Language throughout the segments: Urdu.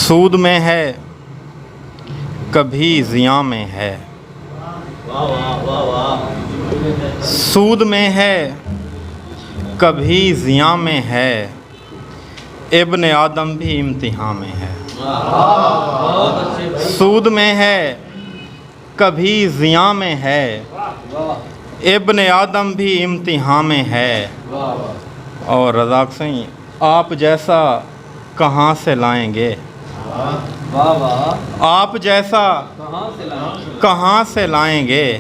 سود میں ہے کبھی زیاں میں ہے، سود میں ہے کبھی زیاں میں ہے، ابن آدم بھی امتحان میں ہے۔ سود میں ہے کبھی زیاں میں ہے، ابن آدم بھی امتحان میں ہے۔ اور رزاق سنگھ، آپ جیسا کہاں سے لائیں گے؟ آپ جیسا کہاں سے لائیں گے؟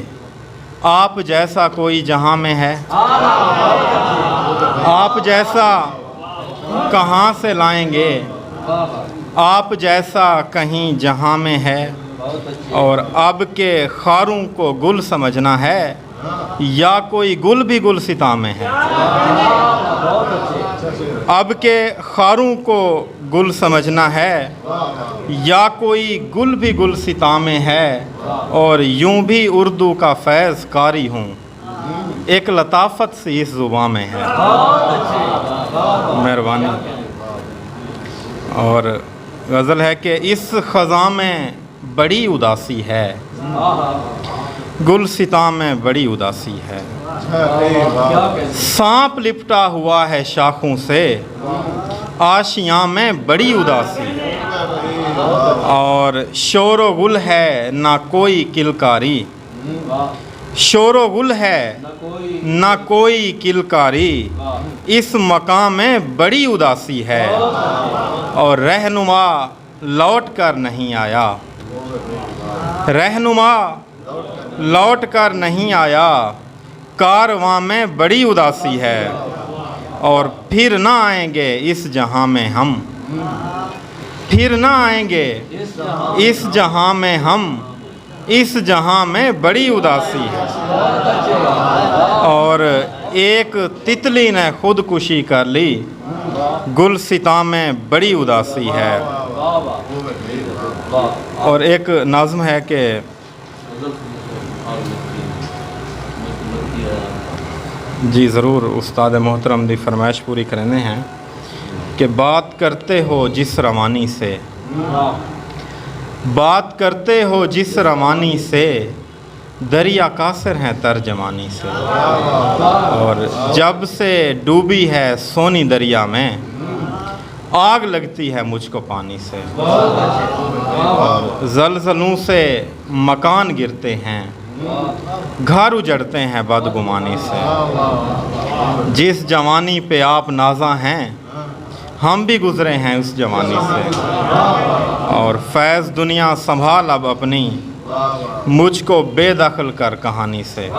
آپ جیسا کوئی جہاں میں ہے؟ آپ جیسا کہاں سے لائیں گے؟ آپ جیسا کہیں جہاں میں ہے۔ اور اب کے خاروں کو گل سمجھنا ہے یا کوئی گل بھی گلستاں میں ہے؟ اب کے خاروں کو گل سمجھنا ہے یا کوئی گل بھی گلستاں میں ہے۔ اور یوں بھی اردو کا فیض قاری ہوں، ایک لطافت سی اس زباں میں ہے۔ مہربانی۔ اور غزل ہے کہ اس خزاں میں بڑی اداسی ہے، گلستاں میں بڑی اداسی ہے۔ سانپ لپٹا ہوا ہے شاخوں سے، آشیاں میں بڑی اداسی ہے۔ اور شور و گل ہے نہ کوئی کلکاری، شور و گل ہے نہ کوئی کلکاری، اس مقام میں بڑی اداسی ہے۔ اور رہنما لوٹ کر نہیں آیا، رہنما لوٹ کر نہیں آیا، کارواں میں بڑی اداسی ہے۔ اور پھر نہ آئیں گے اس جہاں میں ہم، پھر نہ آئیں گے اس جہاں میں ہم، اس جہاں میں بڑی اداسی ہے۔ اور ایک تتلی نے خودکشی کر لی، گلستاں میں بڑی اداسی ہے۔ اور ایک نظم ہے کہ جی ضرور استاد محترم دی فرمائش پوری کرنے ہیں کہ بات کرتے ہو جس روانی سے، بات کرتے ہو جس روانی سے، دریا قاصر ہیں ترجمانی سے۔ اور جب سے ڈوبی ہے سونی دریا میں، آگ لگتی ہے مجھ کو پانی سے۔ اور زلزلوں سے مکان گرتے ہیں، گھر اجڑتے ہیں بدگمانی سے۔ جس جوانی پہ آپ نازاں ہیں، ہم بھی گزرے ہیں اس جوانی سے۔ اور فیض دنیا سنبھال اب اپنی، مجھ کو بے دخل کر کہانی سے۔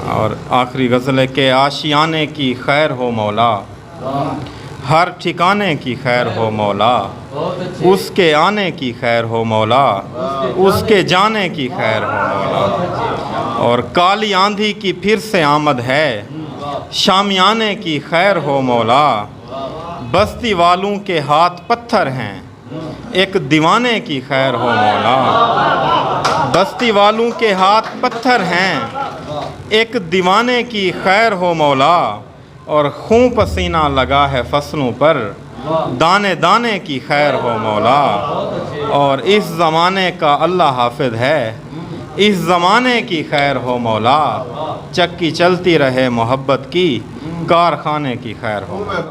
اور آخری غزل ہے کہ آشیانے کی خیر ہو مولا، ہر ٹھکانے کی خیر ہو مولا، اس کے آنے کی خیر ہو مولا، اس کے جانے کی خیر ہو مولا۔ اور کالی آندھی کی پھر سے آمد ہے، شامیانے کی خیر ہو مولا، بستی والوں کے ہاتھ پتھر ہیں، ایک دیوانے کی خیر ہو مولا۔ بستی والوں کے ہاتھ پتھر ہیں، ایک دیوانے کی خیر ہو مولا۔ اور خون پسینہ لگا ہے فصلوں پر، دانے دانے کی خیر ہو مولا۔ اور اس زمانے کا اللہ حافظ ہے، اس زمانے کی خیر ہو مولا۔ چکی چلتی رہے محبت کی، کارخانے کی خیر ہو مولا۔